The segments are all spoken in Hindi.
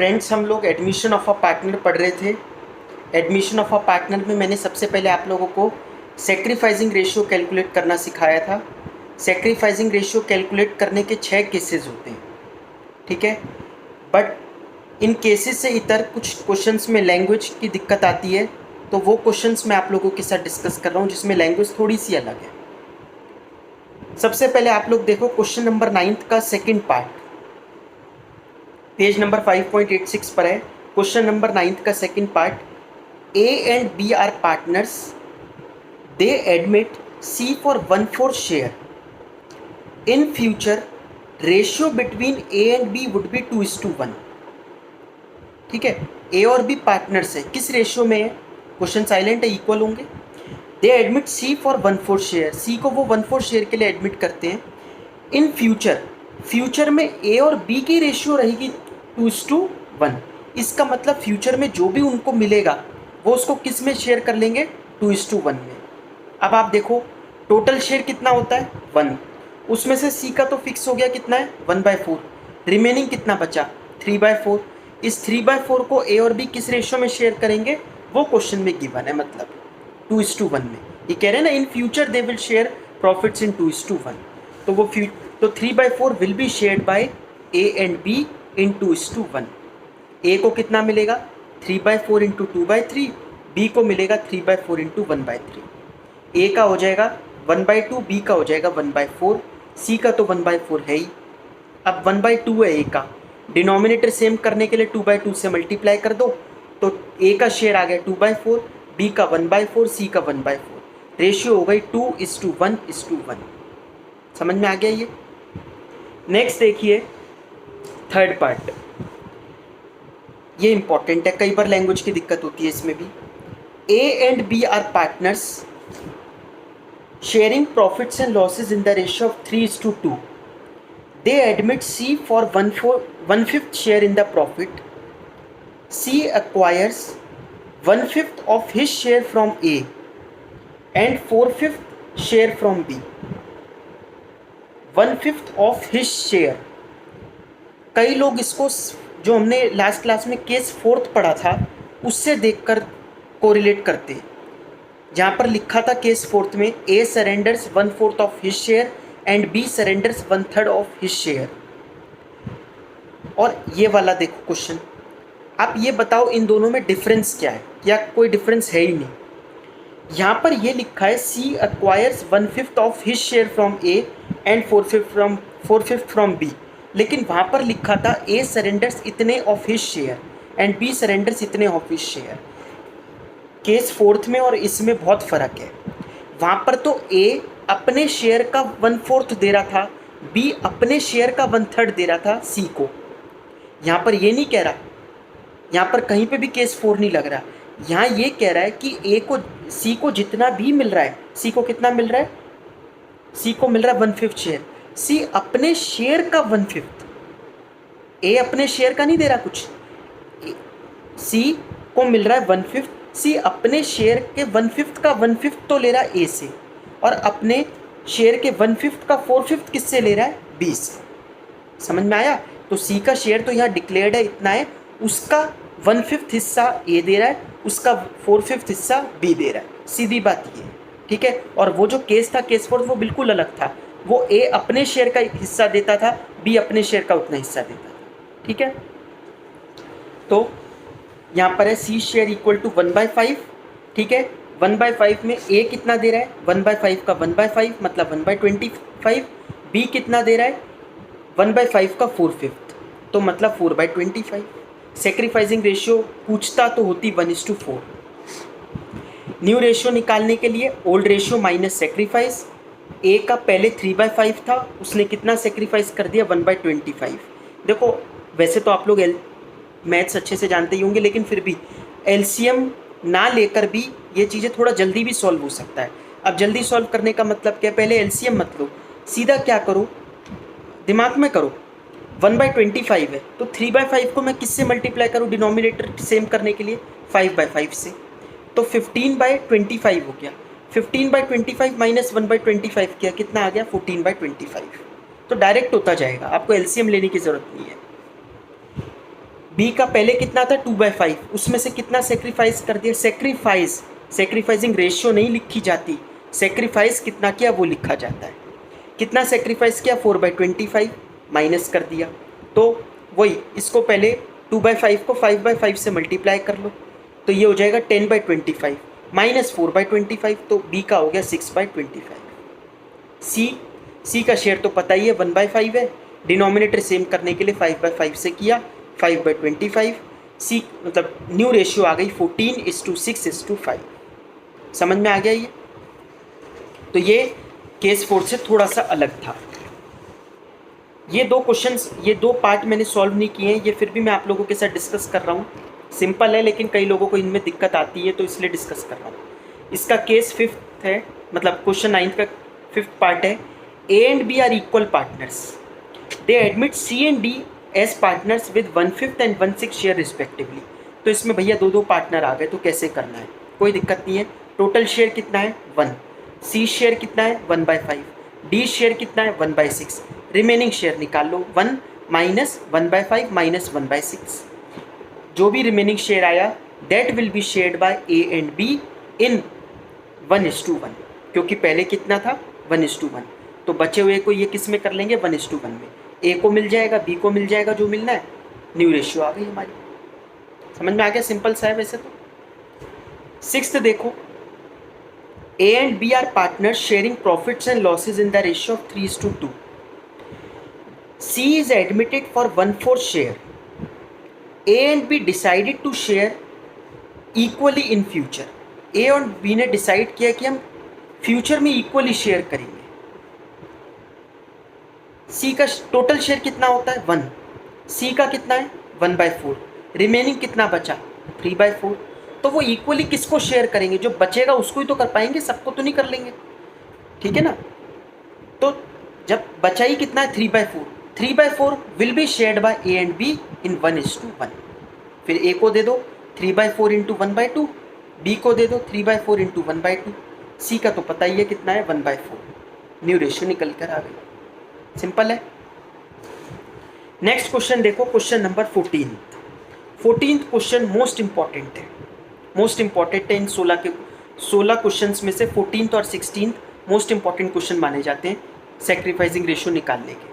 फ्रेंड्स, हम लोग एडमिशन ऑफ अ पार्टनर पढ़ रहे थे। एडमिशन ऑफ अ पार्टनर में मैंने सबसे पहले आप लोगों को सेक्रीफाइसिंग रेशियो कैलकुलेट करना सिखाया था। सेक्रीफाइसिंग रेशियो कैलकुलेट करने के 6 केसेस होते हैं, ठीक है। बट इन केसेस से इतर कुछ क्वेश्चंस में लैंग्वेज की दिक्कत आती है, तो वो क्वेश्चंस मैं आप लोगों के साथ डिस्कस कर रहा हूँ जिसमें लैंग्वेज थोड़ी सी अलग है। सबसे पहले आप लोग देखो क्वेश्चन नंबर 9 का सेकेंड पार्ट, पेज नंबर 5.86 पर है। क्वेश्चन नंबर 9 का second part, A and B are partners. They admit C for 1/4 share. In future, ratio between A and B would be 2:1. ठीक है, A और B पार्टनर्स है, किस रेशियो में है? क्वेश्चन साइलेंट है, इक्वल होंगे। दे admit C for 1/4 share, C को वो 1/4 शेयर के लिए एडमिट करते हैं। इन फ्यूचर में A और B की रेशियो रहेगी 2:1। इसका मतलब फ्यूचर में जो भी उनको मिलेगा वो उसको किस में शेयर कर लेंगे? 2:1 में। अब आप देखो टोटल शेयर कितना होता है? 1। उसमें से C का तो फिक्स हो गया, कितना है? 1/4। रिमेनिंग कितना बचा? 3/4। इस 3/4 को A और B किस रेशियो में शेयर करेंगे वो क्वेश्चन में गिवन है, मतलब 2:1 में। ये कह रहे हैं ना, in future they will share profits इन 2:1। तो वो 3/4 will be shared by A and B in 2:1। A को कितना मिलेगा? 3/4 इंटू 2/3। B को मिलेगा 3/4 इंटू 1/3। A का हो जाएगा 1/2, B का हो जाएगा 1/4, C का तो 1/4 है ही। अब 1/2 है A का, डिनोमिनेटर सेम करने के लिए 2/2 से मल्टीप्लाई कर दो, तो A का शेयर आ गया 2/4, B का 1/4, C का 1/4। रेशियो हो गई 2:1:1। समझ में आ गया ये? नेक्स्ट देखिए थर्ड पार्ट, ये इंपॉर्टेंट है, कई बार लैंग्वेज की दिक्कत होती है इसमें भी। A and B are partners sharing profits and losses in the ratio of 3:2। They admit C for 1/5 share in the profit. C acquires 1/5 of his share from A and 4/5 share from B. 1/5 of his share, कई लोग इसको जो हमने लास्ट क्लास में केस 4 पढ़ा था उससे देखकर कोरिलेट करते हैं। जहाँ पर लिखा था केस 4 में A surrenders 1/4 of his share and B surrenders 1/3 of his share. और ये वाला देखो क्वेश्चन, आप ये बताओ इन दोनों में डिफरेंस क्या है? या कोई डिफरेंस है ही नहीं। यहाँ पर ये लिखा है C acquires 1/5 of his share from A and 4/5 from B, लेकिन वहाँ पर लिखा था A सरेंडर्स इतने of his share and B surrenders इतने ऑफ हिज शेयर। केस 4 में और इसमें बहुत फ़र्क है। वहाँ पर तो A अपने शेयर का 1/4 दे रहा था, B अपने शेयर का 1/3 दे रहा था C को। यहाँ पर ये नहीं कह रहा, यहाँ पर कहीं पे भी केस 4 नहीं लग रहा। यहाँ ये कह रहा है कि C को जितना भी मिल रहा है, C को कितना मिल रहा है? C को मिल रहा है 1/5 शेयर। C अपने शेयर का 1/5, A अपने शेयर का नहीं दे रहा कुछ। C को मिल रहा है 1/5, C अपने शेयर के 1/5 का 1/5 तो ले रहा है A से, और अपने शेयर के 1/5 का 4/5 किससे ले रहा है? B से। समझ में आया? तो C का शेयर तो यहाँ डिक्लेयर्ड है, इतना है, उसका 1/5 हिस्सा A दे रहा है, उसका 4/5 हिस्सा B दे रहा है। सीधी बात ये, ठीक है। और वो जो केस था केस 4 वो बिल्कुल अलग था, वो A अपने शेयर का हिस्सा देता था, B अपने शेयर का उतना हिस्सा देता था, ठीक है। तो यहाँ पर है C शेयर इक्वल टू 1/5, ठीक है। 1/5 में A कितना दे रहा है? 1/5 का 1/5 मतलब 1/25। B कितना दे रहा है? 1/5 का 4/5, तो मतलब 4/25। सेक्रीफाइसिंग रेशियो पूछता तो होती 1:4। न्यू रेशियो निकालने के लिए old ratio minus sacrifice. A का पहले 3/5 था, उसने कितना सेक्रीफाइस कर दिया? 1/25। देखो वैसे तो आप लोग मैथ्स अच्छे से जानते ही होंगे, लेकिन फिर भी एलसीएम ना लेकर भी ये चीज़ें थोड़ा जल्दी भी सॉल्व हो सकता है। अब जल्दी सॉल्व करने का मतलब क्या? पहले एलसीएम मत लो, सीधा क्या करो, दिमाग में करो। 1/25 है तो 3/5 को मैं किससे मल्टीप्लाई करूँ डिनोमिनेटर सेम करने के लिए? 5/5 से। तो 15/25 हो गया। 15/25 माइनस 1/25 किया, कितना आ गया? 14/25। तो डायरेक्ट होता जाएगा, आपको एलसीएम लेने की ज़रूरत नहीं है। बी का पहले कितना था 2/5, उसमें से कितना सेक्रीफाइस कर दिया, सेक्रीफाइसिंग रेशियो नहीं लिखी जाती, सेक्रीफाइस कितना किया वो लिखा जाता है। कितना सेक्रीफाइस किया 4/25 माइनस कर दिया, तो वही इसको पहले 2/5 को 5/5 से मल्टीप्लाई कर लो, तो ये हो जाएगा 10/25 माइनस 4/25, तो बी का हो गया 6/25। सी का शेयर तो पता ही है 1/5 है, डिनोमिनेटर सेम करने के लिए 5/5 से किया 5/25। सी मतलब न्यू रेशियो आ गई 14:6:5। समझ में आ गया ये? तो ये केस 4 से थोड़ा सा अलग था। ये दो क्वेश्चंस, ये दो पार्ट मैंने सॉल्व नहीं किए हैं, ये फिर भी मैं आप लोगों के साथ डिस्कस कर रहा हूँ। सिंपल है लेकिन कई लोगों को इनमें दिक्कत आती है, तो इसलिए डिस्कस कर रहा हूँ। इसका केस 5th है, मतलब क्वेश्चन 9 का 5th पार्ट है। A and B are equal partners, they admit C and D as partners with 1/5 and 1/6 share respectively. तो इसमें भैया दो पार्टनर आ गए, तो कैसे करना है, कोई दिक्कत नहीं है। टोटल शेयर कितना है 1, सी शेयर कितना है 1/5, डी शेयर कितना है 1/6, रिमेनिंग शेयर निकाल लो 1 माइनस 1/5 माइनस 1/6। जो भी रिमेनिंग शेयर आया that will be shared by A and be in 1:1, क्योंकि पहले कितना था 1:1, तो बचे हुए को ये किस में कर लेंगे 1:1 में। ए को मिल जाएगा, बी को मिल जाएगा, जो मिलना है। न्यू रेशियो आ गई हमारी। समझ में आ गया? सिंपल सा है वैसे तो। 6th देखो, A and B are partner sharing profits and losses in the ratio of 3:2। C is admitted for 1/4 share. A and B decided to share equally in future. A और B ने डिसाइड किया कि हम फ्यूचर में इक्वली शेयर करेंगे। C का टोटल शेयर कितना होता है 1, C का कितना है 1/4, रिमेनिंग कितना बचा 3/4। तो वो इक्वली किसको शेयर करेंगे, जो बचेगा उसको ही तो कर पाएंगे, सबको तो नहीं कर लेंगे, ठीक है ना। तो जब बचा ही कितना है 3/4, 3/4 will be shared by A and be in 1:1। फिर ए को दे दो 3/4 इंटू 1/2, बी को दे दो 3/4 इंटू 1/2, सी का तो पता ही है कितना है 1/4। न्यू रेशियो निकल कर आ गई। सिंपल है। नेक्स्ट क्वेश्चन देखो, question number 14th question most important है, इन 16 क्वेश्चंस में से 14th और 16th मोस्ट इंपॉर्टेंट क्वेश्चन माने जाते हैं सेक्रीफाइसिंग रेशियो निकालने के।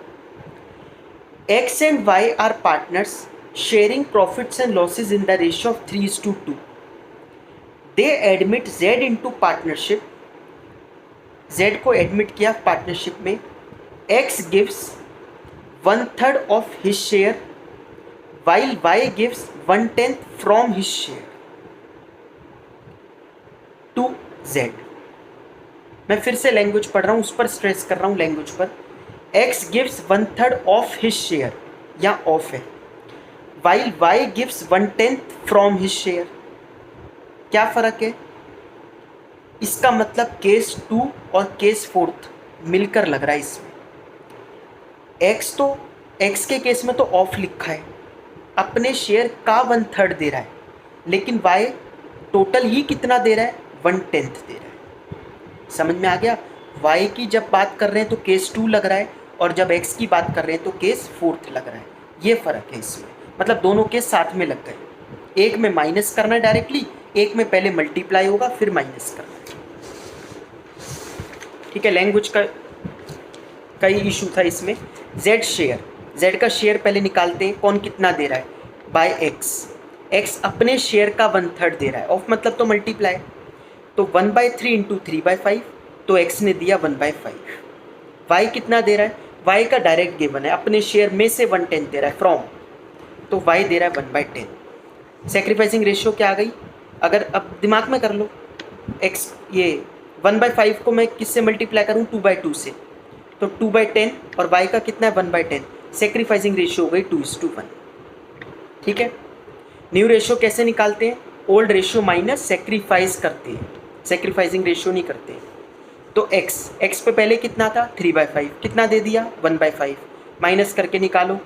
X and Y are partners sharing profits and losses in the ratio of 3:2. They admit Z into partnership. Z को admit किया पार्टनरशिप में। X gives 1/3 of his share while Y gives 1/10 from his share to Z. मैं फिर से लैंग्वेज पढ़ रहा हूँ, उस पर स्ट्रेस कर रहा हूँ लैंग्वेज पर। X gives 1/3 of his share, या ऑफ है, while Y gives 1/10 from his share। क्या फ़र्क है? इसका मतलब केस 2 और केस 4 मिलकर लग रहा है इसमें। X के केस में तो ऑफ लिखा है, अपने शेयर का 1/3 दे रहा है, लेकिन Y टोटल ही कितना दे रहा है 1/10 दे रहा है। समझ में आ गया? Y की जब बात कर रहे हैं तो केस 2 लग रहा है, और जब X की बात कर रहे हैं तो केस 4 लग रहा है। ये फ़र्क है इसमें, मतलब दोनों केस साथ में लग गए। एक में माइनस करना है डायरेक्टली, एक में पहले मल्टीप्लाई होगा फिर माइनस करना है। ठीक है, लैंग्वेज का ही इशू था इसमें। Z का शेयर पहले निकालते हैं, कौन कितना दे रहा है बाय X अपने शेयर का 1/3 दे रहा है, ऑफ मतलब तो मल्टीप्लाई, तो 1/3 इंटू 3/5, तो X ने दिया 1/5। Y कितना दे रहा है, Y का डायरेक्ट गिवन है, अपने शेयर में से 1/10 दे रहा है फ्रॉम, तो Y दे रहा है 1/10। सेक्रीफाइसिंग रेशियो क्या आ गई, अगर अब दिमाग में कर लो, X ये 1/5 को मैं किससे मल्टीप्लाई करूँ 2/2 से, तो 2/10 और Y का कितना है 1/10, सेक्रीफाइसिंग रेशियो हो गई 2:1। ठीक है, न्यू रेशियो कैसे निकालते हैं, ओल्ड रेशियो माइनस सेक्रीफाइस करते हैं, सेक्रीफाइसिंग रेशियो नहीं करते हैं। तो x पे पहले कितना था 3/5, कितना दे दिया 1/5, माइनस करके निकालो।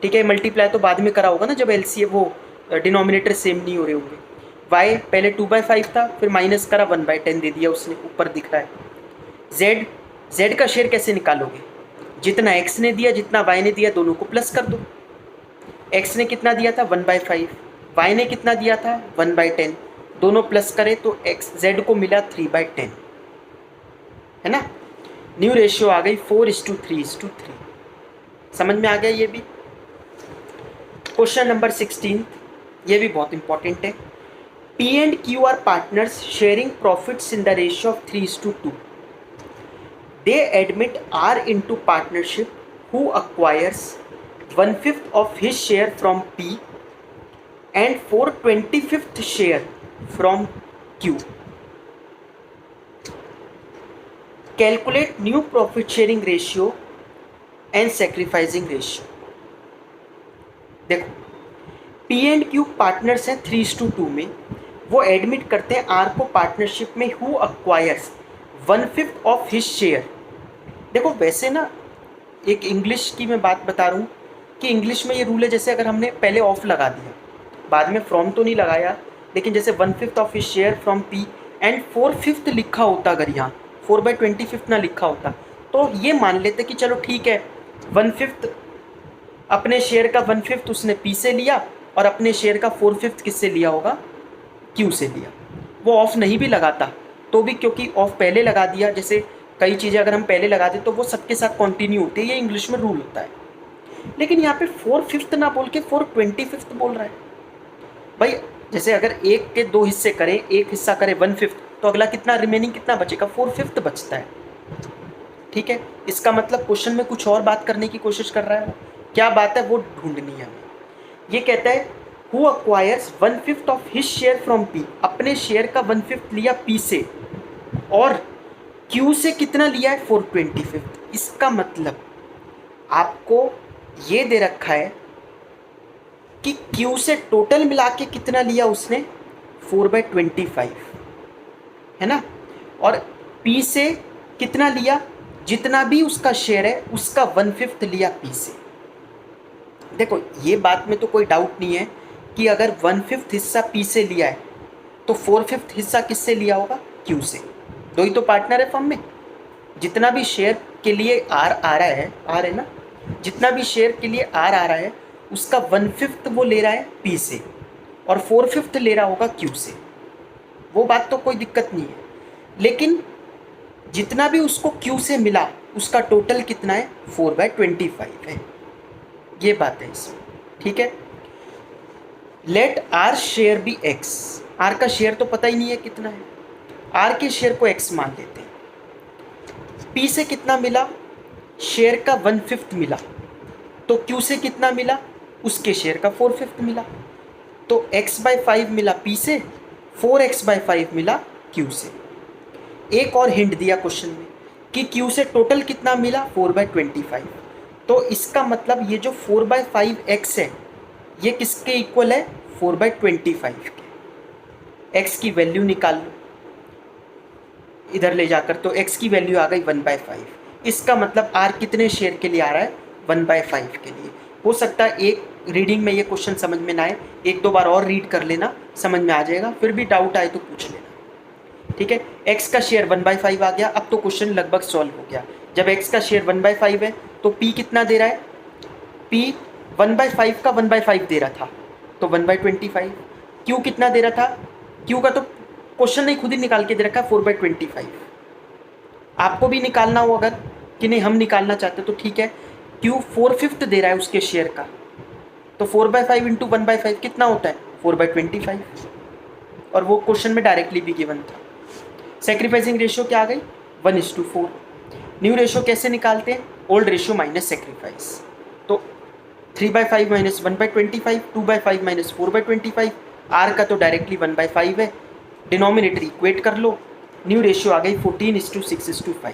ठीक है, मल्टीप्लाई तो बाद में करा होगा ना, जब LCM वो डिनोमिनेटर सेम नहीं हो रहे होंगे। y पहले 2/5 था, फिर माइनस करा 1/10 दे दिया उसने, ऊपर दिख रहा है। z का शेयर कैसे निकालोगे, जितना x ने दिया जितना y ने दिया दोनों को प्लस कर दो। एक्स ने कितना दिया था 1/5, वाई ने कितना दिया था 1/10, दोनों प्लस करें तो एक्स जेड को मिला 3/10, है ना। न्यू रेशियो आ गई 4:3:3। समझ में आ गया ये भी। क्वेश्चन नंबर 16, ये भी बहुत इंपॉर्टेंट है। P and Q are partners sharing profits in the ratio of 3:2. They admit R into partnership, who acquires 1/5 of his share from P and 4/25 share from Q. Calculate new profit sharing ratio and sacrificing ratio. देखो, P and Q पार्टनर्स हैं 3:2 में, वो एडमिट करते हैं आर को पार्टनरशिप में, who acquires 1/5 of his share. देखो वैसे ना, एक इंग्लिश की मैं बात बता रहा हूँ कि इंग्लिश में ये रूल है, जैसे अगर हमने पहले ऑफ लगा दिया, बाद में फ्रॉम तो नहीं लगाया, लेकिन जैसे 1/5 of his share from P and 4/5 लिखा होता, अगर यहाँ 4/25 ना लिखा होता तो ये मान लेते कि चलो ठीक है, 1/5 अपने शेयर का 1/5 उसने पी से लिया और अपने शेयर का 4/5 किससे लिया होगा, क्यू से लिया। वो ऑफ नहीं भी लगाता तो भी, क्योंकि ऑफ पहले लगा दिया, जैसे कई चीज़ें अगर हम पहले लगा दें तो वो सबके साथ कंटिन्यू होती है, ये इंग्लिश में रूल होता है। लेकिन यहाँ पे 4/5 ना बोल के 4/25 बोल रहा है भाई। जैसे अगर एक के दो हिस्से करें, एक हिस्सा करे 1/5, तो अगला कितना रिमेनिंग कितना बचेगा, 4/5 बचता है। ठीक है, इसका मतलब क्वेश्चन में कुछ और बात करने की कोशिश कर रहा है। क्या बात है वो ढूंढनी है हमें। ये कहता है who acquires 1/5 of his share from P, अपने शेयर का 1/5 लिया पी से, और क्यू से कितना लिया है 4/25। इसका मतलब आपको ये दे रखा है कि क्यू से टोटल मिला के कितना लिया उसने 4/25, है ना, और पी से कितना लिया, जितना भी उसका शेयर है उसका 1/5 लिया पी से। देखो ये बात में तो कोई डाउट नहीं है कि अगर 1/5 हिस्सा पी से लिया है तो 4/5 हिस्सा किससे लिया होगा, क्यू से। दो ही तो पार्टनर है फर्म में, जितना भी शेयर के लिए आर आ रहा है, आर है ना, जितना भी शेयर के लिए आर आ रहा है उसका 1/5 वो ले रहा है पी से और 4/5 ले रहा होगा क्यू से। वो बात तो कोई दिक्कत नहीं है, लेकिन जितना भी उसको क्यू से मिला उसका टोटल कितना है 4/25 है, ये बात है इसमें। ठीक है, let R share be x, R का शेयर तो पता ही नहीं है कितना है, आर के शेयर को एक्स मान लेते हैं। पी से कितना मिला, शेयर का 1/5 मिला, तो क्यू से कितना मिला, उसके शेयर का 4/5 मिला, तो x/5 मिला पी से, 4x/5 मिला क्यू से। एक और हिंट दिया क्वेश्चन में कि क्यू से टोटल कितना मिला 4/25, तो इसका मतलब ये जो 4/5x है ये किसके इक्वल है, 4/25 के। x की वैल्यू निकाल लो इधर ले जाकर, तो x की वैल्यू आ गई 1/5। इसका मतलब r कितने शेयर के लिए आ रहा है, 1/5 के लिए। हो सकता है एक रीडिंग में ये क्वेश्चन समझ में ना आए, एक दो बार और रीड कर लेना, समझ में आ जाएगा, फिर भी डाउट आए तो पूछ लेना। ठीक है, x का शेयर 1/5 आ गया, अब तो क्वेश्चन लगभग सॉल्व हो गया। जब x का शेयर 1/5 है तो p कितना दे रहा है, p 1/5 का 1/5 दे रहा था तो 1/25। q कितना दे रहा था, q का तो क्वेश्चन नहीं खुद ही निकाल के दे रखा है 4/25। आपको भी निकालना हो अगर कि नहीं हम निकालना चाहते तो ठीक है, q 4/5 दे रहा है उसके शेयर का, तो 4/5 इंटू 1/5 कितना होता है 4/25, और वो क्वेश्चन में डायरेक्टली भी गिवन था। सेक्रीफाइसिंग रेशियो क्या आ गई 1:4। न्यू रेशियो कैसे निकालते हैं, ओल्ड रेशियो माइनस सेक्रीफाइस, तो 3/5 माइनस 1/25, 2/5 माइनस 4/25, आर का तो डायरेक्टली 1/5 है, डिनोमिनेटर इक्वेट कर लो। न्यू रेशियो आ गई 14:6:5।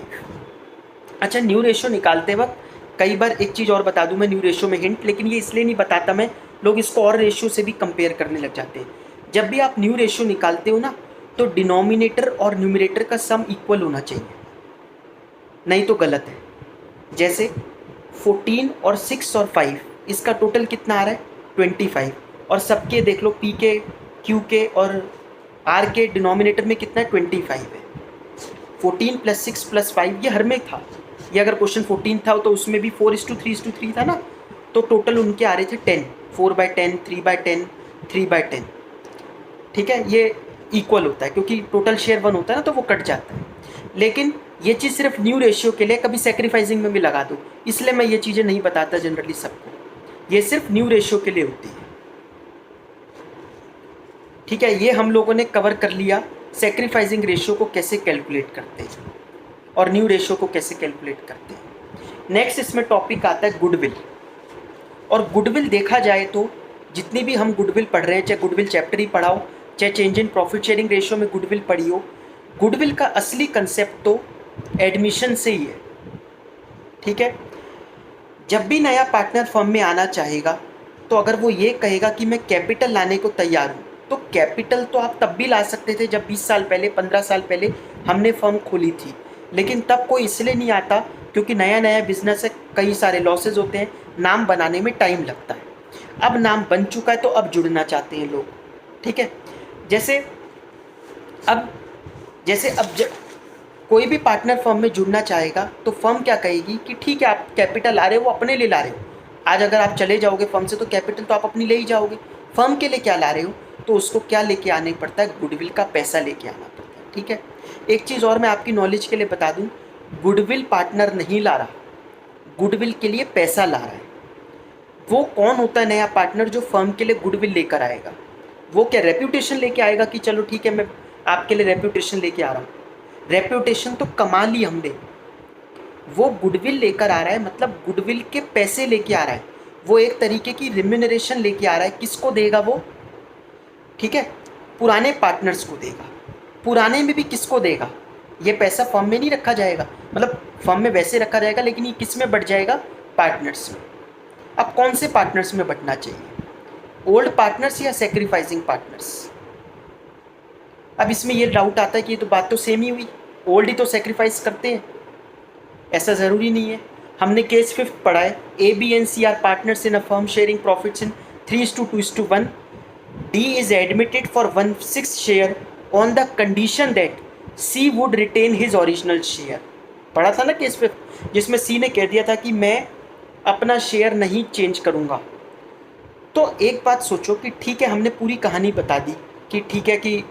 अच्छा, न्यू रेशियो निकालते वक्त कई बार एक चीज़ और बता दूं मैं न्यू रेशियो में हिंट, लेकिन ये इसलिए नहीं बताता मैं, लोग इसको और रेशियो से भी कंपेयर करने लग जाते हैं। जब भी आप न्यू रेशियो निकालते हो ना, तो डिनोमिनेटर और न्यूमरेटर का सम इक्वल होना चाहिए, नहीं तो गलत है। जैसे 14 और 6 और 5 इसका टोटल कितना आ रहा है 25, और सबके देख लो पी के, क्यू के और आर के डिनोमिनेटर में कितना है 25 है। 14 + 6 + 5 ये हर में था, ये अगर क्वेश्चन 14 था तो उसमें भी 4:3:3 था ना, तो टोटल उनके आ रहे थे 10, 4/10, 3/10, 3/10, ठीक है, ये इक्वल होता है क्योंकि टोटल शेयर 1 होता है ना, तो वो कट जाता है। लेकिन ये चीज़ सिर्फ न्यू रेशियो के लिए, कभी सेक्रीफाइसिंग में भी लगा दो, इसलिए मैं ये चीज़ें नहीं बताता जनरली सबको, ये सिर्फ न्यू रेशियो के लिए होती है। ठीक है, ये हम लोगों ने कवर कर लिया सेक्रीफाइसिंग रेशियो को कैसे कैलकुलेट करते हैं और न्यू रेशियो को कैसे कैलकुलेट करते हैं। नेक्स्ट इसमें टॉपिक आता है गुडविल। और गुडविल देखा जाए तो जितनी भी हम गुडविल पढ़ रहे हैं, चाहे गुडविल चैप्टर ही पढ़ाओ, चाहे change in profit sharing ratio में गुडविल पढ़ी हो, गुडविल का असली कंसेप्ट तो एडमिशन से ही है। ठीक है, जब भी नया पार्टनर फर्म में आना चाहेगा तो अगर वो ये कहेगा कि मैं कैपिटल लाने को तैयार हूँ, तो कैपिटल तो आप तब भी ला सकते थे जब 20 साल पहले, 15 साल पहले हमने फर्म खोली थी, लेकिन तब कोई इसलिए नहीं आता क्योंकि नया नया बिजनेस है, कई सारे लॉसेज होते हैं, नाम बनाने में टाइम लगता है। अब नाम बन चुका है तो अब जुड़ना चाहते हैं लोग। ठीक है, जैसे अब कोई भी पार्टनर फर्म में जुड़ना चाहेगा तो फर्म क्या कहेगी कि ठीक है, आप कैपिटल ला रहे हो, वो अपने लिए ला रहे हो। आज अगर आप चले जाओगे फर्म से तो कैपिटल तो आप अपनी ले ही जाओगे, फर्म के लिए क्या ला रहे हो, तो उसको क्या लेके आने पड़ता है, गुडविल का पैसा लेके आना पड़ता है। ठीक है, एक चीज़ और मैं आपकी नॉलेज के लिए बता दूँ, गुडविल पार्टनर नहीं ला रहा, गुडविल के लिए पैसा ला रहा है। वो कौन होता है नया पार्टनर जो फर्म के लिए गुडविल लेकर आएगा? वो क्या रेप्यूटेशन लेके आएगा कि चलो ठीक है मैं आपके लिए रेप्यूटेशन लेके आ रहा हूँ? रेप्यूटेशन तो कमा ली हमने, वो गुडविल लेकर आ रहा है, मतलब गुडविल के पैसे लेके आ रहा है, वो एक तरीके की रिम्यूनरेशन लेके आ रहा है। किसको देगा वो? ठीक है, पुराने पार्टनर्स को देगा। पुराने में भी किसको देगा? ये पैसा फर्म में नहीं रखा जाएगा, मतलब फर्म में वैसे रखा जाएगा, लेकिन ये किस में बढ़ जाएगा? पार्टनर्स में। अब कौन से पार्टनर्स में बढ़ना चाहिए, ओल्ड पार्टनर्स या सेक्रीफाइसिंग पार्टनर्स? अब इसमें ये डाउट आता है कि ये तो बात तो सेम ही हुई, ओल्ड ही तो सेक्रीफाइस करते हैं। ऐसा ज़रूरी नहीं है। हमने केस 5 पढ़ा है, A B and C are partners in a firm sharing profits in 3:2:1, D is admitted for 1/6 share on the condition that C would retain his original share. पढ़ा था ना केस 5, जिसमें सी ने कह दिया था कि मैं अपना शेयर नहीं चेंज करूँगा। तो एक बात सोचो कि ठीक है, हमने पूरी कहानी बता दी कि ठीक है कि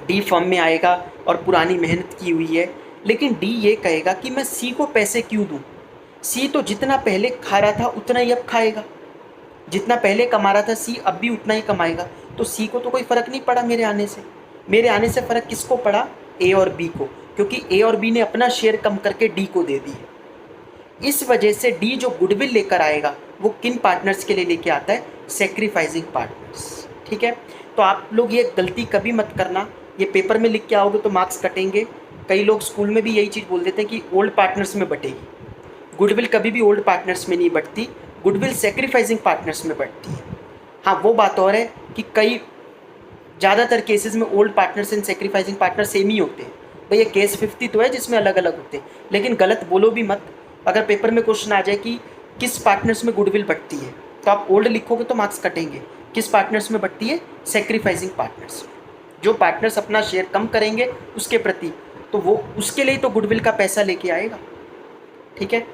डी फर्म में आएगा और पुरानी मेहनत की हुई है, लेकिन डी ये कहेगा कि मैं सी को पैसे क्यों दूं? सी तो जितना पहले खा रहा था उतना ही अब खाएगा, जितना पहले कमा रहा था सी अब भी उतना ही कमाएगा। तो सी को तो कोई फ़र्क नहीं पड़ा मेरे आने से। मेरे आने से फ़र्क किसको पड़ा? ए और बी को, क्योंकि ए और बी ने अपना शेयर कम करके डी को दे दी। इस वजह से डी जो गुडविल लेकर आएगा वो किन पार्टनर्स के लिए लेके आता है? Sacrificing partners. ठीक है, तो आप लोग ये गलती कभी मत करना, ये पेपर में लिख के आओगे तो मार्क्स कटेंगे। कई लोग स्कूल में भी यही चीज़ बोल देते हैं कि ओल्ड पार्टनर्स में बटेगी। गुडविल कभी भी ओल्ड पार्टनर्स में नहीं बढ़ती, गुडविल सेक्रीफाइसिंग पार्टनर्स में बढ़ती है। हाँ, वो बात और है कि कई ज़्यादातर केसेस में old partners and sacrificing partner same ही होते हैं। भैया केस 50 तो है जिसमें अलग अलग होते हैं, लेकिन गलत बोलो भी मत। अगर पेपर में क्वेश्चन आ जाए कि किस पार्टनर्स में गुडविल बढ़ती है, तो आप ओल्ड लिखोगे तो मार्क्स कटेंगे। किस पार्टनर्स में बढ़ती है? Sacrificing partners. जो पार्टनर्स अपना शेयर कम करेंगे उसके प्रति, तो वो उसके लिए तो गुडविल का पैसा लेके आएगा। ठीक है,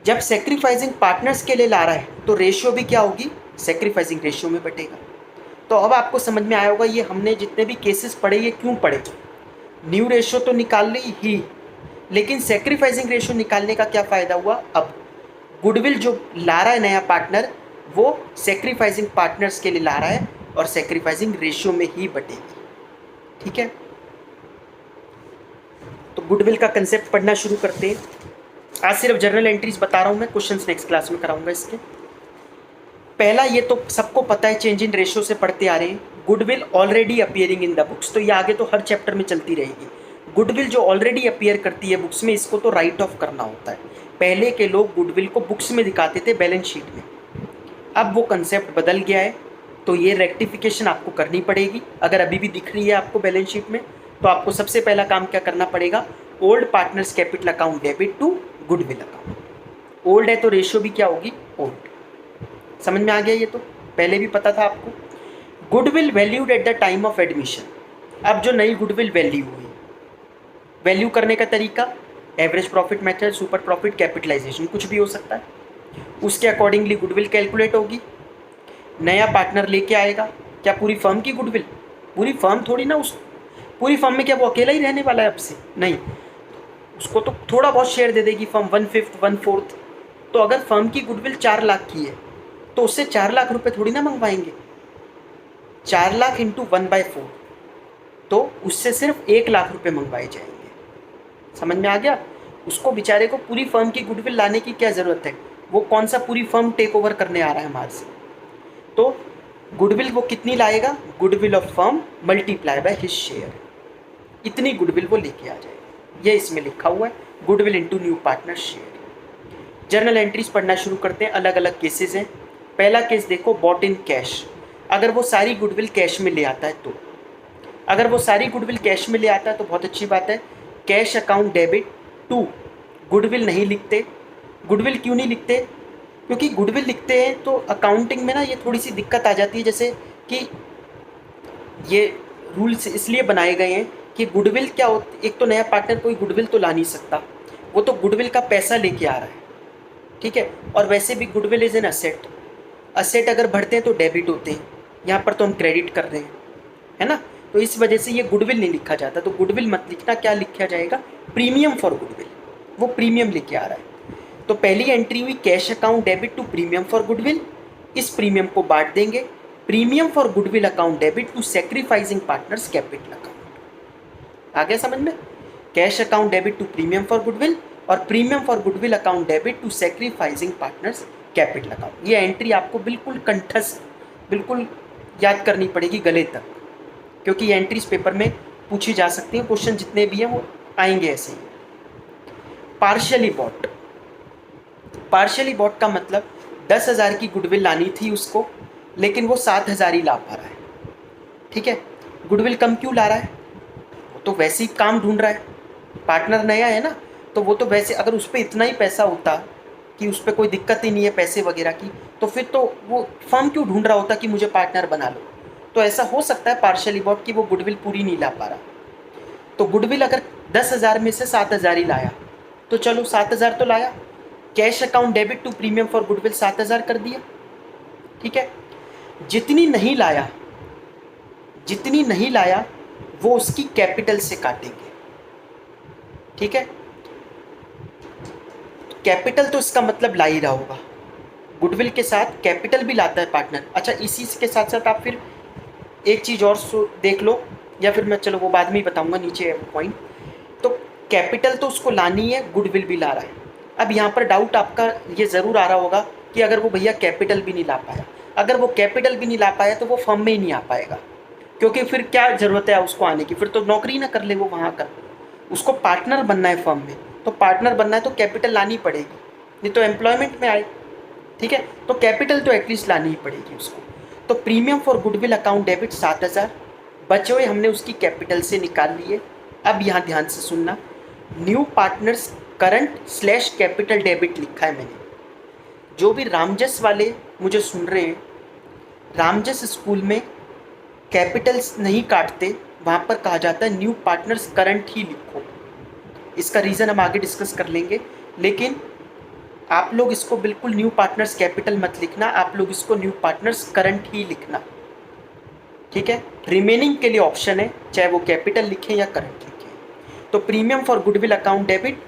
जब सेक्रीफाइसिंग पार्टनर्स के लिए ला रहा है तो रेशियो भी क्या होगी? सेक्रीफाइसिंग रेशियो में बटेगा। तो अब आपको समझ में आया होगा ये हमने जितने भी केसेस पढ़े ये क्यों पढ़े। न्यू रेशियो तो निकाल ली ही, लेकिन सेक्रीफाइसिंग रेशियो निकालने का क्या फ़ायदा हुआ? अब गुडविल जो ला रहा है नया पार्टनर, वो सेक्रीफाइसिंग पार्टनर्स के लिए ला रहा है और सेक्रीफाइसिंग रेशियो में ही बटेगी। ठीक है, तो गुडविल का कंसेप्ट पढ़ना शुरू करते हैं। आज सिर्फ जर्नल एंट्रीज बता रहा हूँ मैं, क्वेश्चंस नेक्स्ट क्लास में कराऊंगा इसके। पहला, ये तो सबको पता है, चेंज इन रेशियो से पढ़ते आ रहे हैं, goodwill already appearing in the books. तो ये आगे तो हर चैप्टर में चलती रहेगी। गुडविल जो ऑलरेडी अपीयर करती है बुक्स में, इसको तो राइट ऑफ करना होता है। पहले के लोग गुडविल को बुक्स में दिखाते थे, बैलेंस शीट में। अब वो कंसेप्ट बदल गया है, तो ये रेक्टिफिकेशन आपको करनी पड़ेगी। अगर अभी भी दिख रही है आपको बैलेंस शीट में, तो आपको सबसे पहला काम क्या करना पड़ेगा? Old partners capital account debit to goodwill account. Old है तो रेशियो भी क्या होगी? ओल्ड। समझ में आ गया? ये तो पहले भी पता था आपको। Goodwill valued at the time of admission. अब जो नई गुडविल वैल्यू हुई, वैल्यू करने का तरीका average profit method, super profit, capitalisation, कुछ भी हो सकता है। उसके अकॉर्डिंगली गुडविल कैलकुलेट होगी। नया पार्टनर लेके आएगा, क्या पूरी फर्म की गुडविल? पूरी फर्म थोड़ी ना, उस पूरी फर्म में क्या वो अकेला ही रहने वाला है अब से? नहीं, उसको तो थोड़ा बहुत शेयर दे देगी फर्म, 1/5 1/4। तो अगर फर्म की गुडविल 4 लाख की है तो उससे 4 लाख रुपए थोड़ी ना मंगवाएंगे। 4 लाख इंटू 1/4, तो उससे सिर्फ 1 लाख रुपए मंगवाए जाएंगे। समझ में आ गया? उसको बेचारे को पूरी फर्म की गुडविल लाने की क्या ज़रूरत है? वो कौन सा पूरी फर्म टेक ओवर करने आ रहा है हमारे से? तो गुडविल वो कितनी लाएगा? Goodwill of firm multiply by his share, इतनी गुडविल वो लेके आ जाएगा। ये इसमें लिखा हुआ है, goodwill into new partner share. Journal entries पढ़ना शुरू करते हैं। अलग अलग केसेस हैं। पहला केस देखो, बॉट इन कैश। अगर वो सारी गुडविल कैश में ले आता है तो, अगर वो सारी गुडविल कैश में ले आता है तो बहुत अच्छी बात है। Cash account debit to, goodwill नहीं लिखते। गुडविल क्यों नहीं लिखते? क्योंकि गुडविल लिखते हैं तो अकाउंटिंग में ना ये थोड़ी सी दिक्कत आ जाती है। जैसे कि ये रूल्स इसलिए बनाए गए हैं कि गुडविल क्या होती, एक तो नया पार्टनर कोई गुडविल तो ला नहीं सकता, वो तो गुडविल का पैसा लेके आ रहा है, ठीक है। और वैसे भी goodwill is an asset, asset अगर बढ़ते हैं तो डेबिट होते हैं, यहाँ पर तो हम क्रेडिट कर रहे हैं, है ना। तो इस वजह से ये गुडविल नहीं लिखा जाता। तो गुडविल मत लिखना, क्या लिखा जाएगा? प्रीमियम फॉर गुडविल, वो प्रीमियम लेके आ रहा है। तो पहली एंट्री हुई cash account debit to premium for goodwill. इस प्रीमियम को बांट देंगे, premium for goodwill account debit to sacrificing partners capital account. आ गया समझ में? Cash account debit to premium for goodwill और premium for goodwill account debit to sacrificing partners capital account. ये एंट्री आपको बिल्कुल कंठस्थ, बिल्कुल याद करनी पड़ेगी गले तक, क्योंकि ये एंट्रीज पेपर में पूछी जा सकती हैं। क्वेश्चन जितने भी हैं वो आएंगे ऐसे ही। पार्शियली बॉट, पार्शियली बॉट का मतलब 10,000 की गुडविल लानी थी उसको, लेकिन वो 7,000 ही ला पा रहा है, ठीक है। गुडविल कम क्यों ला रहा है? वो तो वैसे ही काम ढूंढ रहा है, पार्टनर नया है ना, तो वो तो वैसे अगर उस पर इतना ही पैसा होता कि उस पर कोई दिक्कत ही नहीं है पैसे वगैरह की, तो फिर तो वो फर्म क्यों ढूंढ रहा होता कि मुझे पार्टनर बना लो। तो ऐसा हो सकता है पार्शियली बॉट की वो गुडविल पूरी नहीं ला पा रहा। तो गुडविल अगर 10,000 में से 7,000 ही लाया, तो चलो 7,000 तो लाया, cash account debit to premium for goodwill 7,000 कर दिया, ठीक है। जितनी नहीं लाया, जितनी नहीं लाया वो उसकी कैपिटल से काटेंगे, ठीक है। कैपिटल तो इसका मतलब ला ही रहा होगा, गुडविल के साथ कैपिटल भी लाता है पार्टनर। अच्छा, इसी के साथ साथ आप फिर एक चीज़ और देख लो, या फिर मैं चलो वो बाद में ही बताऊंगा, नीचे है पॉइंट। तो कैपिटल तो उसको लानी है, गुडविल भी ला रहा है। अब यहाँ पर डाउट आपका ये ज़रूर आ रहा होगा कि अगर वो भैया कैपिटल भी नहीं ला पाया, अगर वो कैपिटल भी नहीं ला पाया तो वो फर्म में ही नहीं आ पाएगा, क्योंकि फिर क्या ज़रूरत है उसको आने की? फिर तो नौकरी ना कर ले वो वहाँ कर। उसको पार्टनर बनना है फर्म में, तो पार्टनर बनना है तो कैपिटल लानी पड़ेगी, नहीं तो एम्प्लॉयमेंट में आए, ठीक है। तो कैपिटल तो एटलीस्ट लानी ही पड़ेगी उसको। तो premium for goodwill account debit 7,000 बचे हुए हमने उसकी कैपिटल से निकाल लिए। अब यहाँ ध्यान से सुनना, new partners current slash capital debit लिखा है मैंने। जो भी रामजस वाले मुझे सुन रहे हैं, रामजस स्कूल में कैपिटल्स नहीं काटते, वहाँ पर कहा जाता है न्यू पार्टनर्स करंट ही लिखो। इसका रीज़न हम आगे डिस्कस कर लेंगे, लेकिन आप लोग इसको बिल्कुल न्यू पार्टनर्स कैपिटल मत लिखना, आप लोग इसको न्यू पार्टनर्स करंट ही लिखना, ठीक है। रिमेनिंग के लिए ऑप्शन है, चाहे वो कैपिटल लिखें या करंट लिखें। तो premium for goodwill account debit,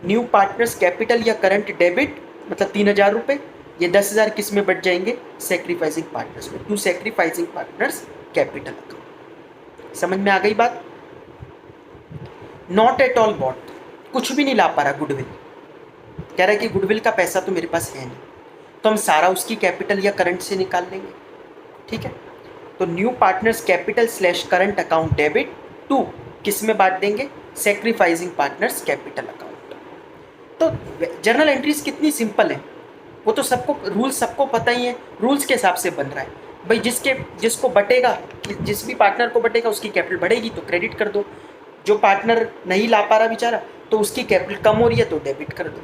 new partners capital या करंट डेबिट, मतलब 3,000 रुपये। ये 10,000 किस में बढ़ जाएंगे? सेक्रीफाइसिंग पार्टनर्स में, to sacrificing partners capital account. समझ में आ गई बात? नॉट एट ऑल बॉट, कुछ भी नहीं ला पा रहा गुडविल, कह रहा है कि गुडविल का पैसा तो मेरे पास है नहीं, तो हम सारा उसकी कैपिटल या करंट से निकाल लेंगे, ठीक है। तो new partners capital slash current account debit to किस में बांट देंगे? Sacrificing partners capital account. तो जर्नल एंट्रीज कितनी सिंपल है, वो तो सबको रूल्स सबको पता ही है, रूल्स के हिसाब से बन रहा है भाई। जिसको बटेगा, जिस भी पार्टनर को बटेगा उसकी कैपिटल बढ़ेगी तो क्रेडिट कर दो, जो पार्टनर नहीं ला पा रहा बेचारा तो उसकी कैपिटल कम हो रही है तो डेबिट कर दो,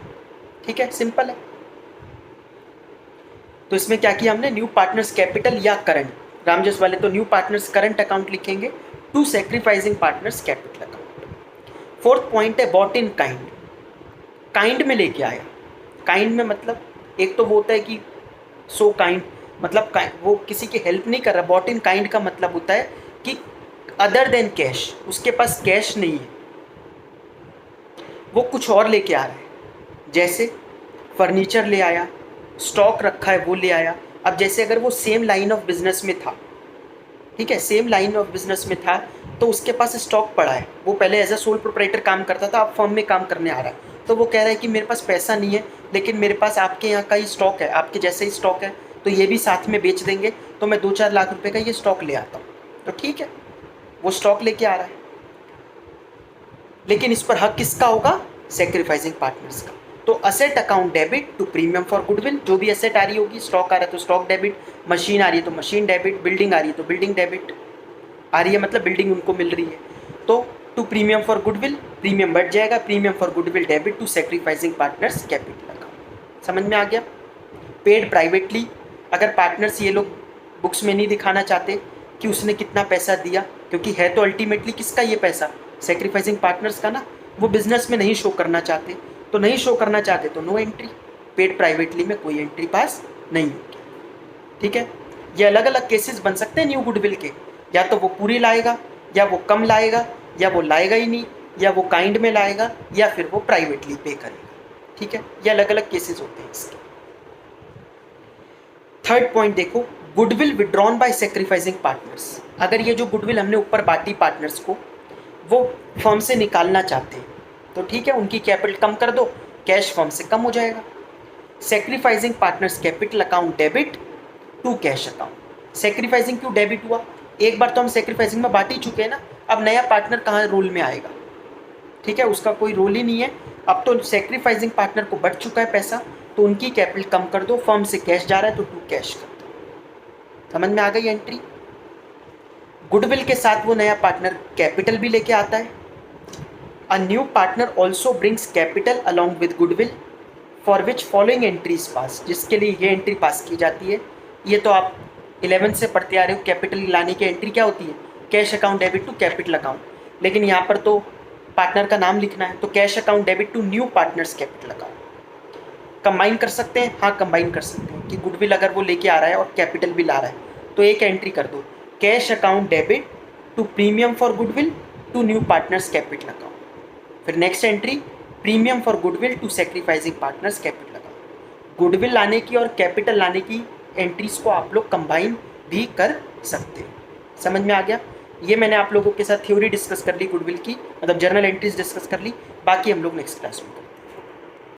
ठीक है, सिंपल है। तो इसमें क्या किया हमने? न्यू पार्टनर्स कैपिटल या करंट, रामजस वाले तो न्यू पार्टनर्स करंट अकाउंट लिखेंगे, to sacrificing partners capital account. Fourth point है बॉट इन काइंड, काइंड में लेके आया। काइंड में मतलब एक तो वो होता है कि सो काइंड, मतलब वो किसी की हेल्प नहीं कर रहा। बॉट इन काइंड का मतलब होता है कि अदर देन कैश, उसके पास कैश नहीं है, वो कुछ और लेके आ रहा है। जैसे फर्नीचर ले आया, स्टॉक रखा है वो ले आया। अब जैसे अगर वो सेम लाइन ऑफ बिजनेस में था, ठीक है, सेम लाइन ऑफ बिजनेस में था, तो उसके पास स्टॉक पड़ा है, वो पहले एज अ सोल प्रोप्राइटर काम करता था, अब फर्म में काम करने आ रहा है, तो वो कह रहा है कि मेरे पास पैसा नहीं है, लेकिन मेरे पास आपके यहाँ का ही स्टॉक है, आपके जैसे ही स्टॉक है, तो ये भी साथ में बेच देंगे, तो मैं 2-4 लाख रुपए का ये स्टॉक ले आता हूँ। तो ठीक है, वो स्टॉक लेके आ रहा है, लेकिन इस पर हक किसका होगा? सेक्रीफाइसिंग पार्टनर्स का। तो asset account debit to premium for goodwill, जो भी असेट आ रही होगी, स्टॉक आ रहा है तो स्टॉक डेबिट, मशीन आ रही है तो मशीन डेबिट, बिल्डिंग आ रही है तो बिल्डिंग डेबिट आ रही है, मतलब बिल्डिंग उनको मिल रही है। तो to premium for goodwill, premium बढ़ जाएगा, premium for goodwill debit to sacrificing partners capital account. समझ में आ गया? पेड प्राइवेटली, अगर पार्टनर्स ये लोग बुक्स में नहीं दिखाना चाहते कि उसने कितना पैसा दिया, क्योंकि है तो अल्टीमेटली किसका ये पैसा? सेक्रीफाइसिंग पार्टनर्स का ना। वो बिजनेस में नहीं शो करना चाहते, तो नहीं शो करना चाहते तो नो एंट्री, पेड प्राइवेटली में कोई एंट्री पास नहीं होगी। ठीक है, ये अलग अलग केसेस बन सकते हैं न्यू गुडविल के, या तो वो पूरी लाएगा, या वो कम लाएगा, या वो लाएगा ही नहीं, या वो काइंड में लाएगा, या फिर वो प्राइवेटली पे करेगा। ठीक है, ये अलग अलग केसेस होते हैं इसके। थर्ड पॉइंट देखो, goodwill withdrawn bye sacrificing partners. अगर ये जो गुडविल हमने ऊपर बांटी पार्टनर्स को, वो फर्म से निकालना चाहते हैं, तो ठीक है, उनकी कैपिटल कम कर दो, कैश फर्म से कम हो जाएगा। Sacrificing partners capital account debit to cash account. Sacrificing क्यों डेबिट हुआ? एक बार तो हम सेक्रीफाइसिंग में बांट ही चुके हैं ना, अब नया पार्टनर कहाँ रोल में आएगा? ठीक है, उसका कोई रोल ही नहीं है। अब तो सेक्रीफाइसिंग पार्टनर को बढ़ चुका है पैसा, तो उनकी कैपिटल कम कर दो, फर्म से कैश जा रहा है तो टू कैश कर दो। समझ में आ गई एंट्री? गुडविल के साथ वो नया पार्टनर कैपिटल भी लेके आता है। A new partner also brings capital along with goodwill for which following entries pass, जिसके लिए ये एंट्री पास की जाती है। ये तो आप 11th से पढ़ते आ रहे हो, कैपिटल लाने की एंट्री क्या होती है? Cash account debit to capital account. लेकिन यहाँ पर तो पार्टनर का नाम लिखना है, तो cash account debit to new partners capital account. Combine कर सकते हैं, हाँ कंबाइन कर सकते हैं, कि गुडविल अगर वो लेके आ रहा है और कैपिटल भी ला रहा है, तो एक एंट्री कर दो, cash account debit to premium for goodwill to new partners capital account. फिर next entry, premium for goodwill to sacrificing partners capital account. Goodwill लाने की और कैपिटल लाने की एंट्रीज को आप लोग कंबाइन भी कर सकते हैं। समझ में आ गया? ये मैंने आप लोगों के साथ थ्योरी डिस्कस कर ली गुडविल की, मतलब जर्नल एंट्रीज डिस्कस कर ली, बाकी हम लोग नेक्स्ट क्लास में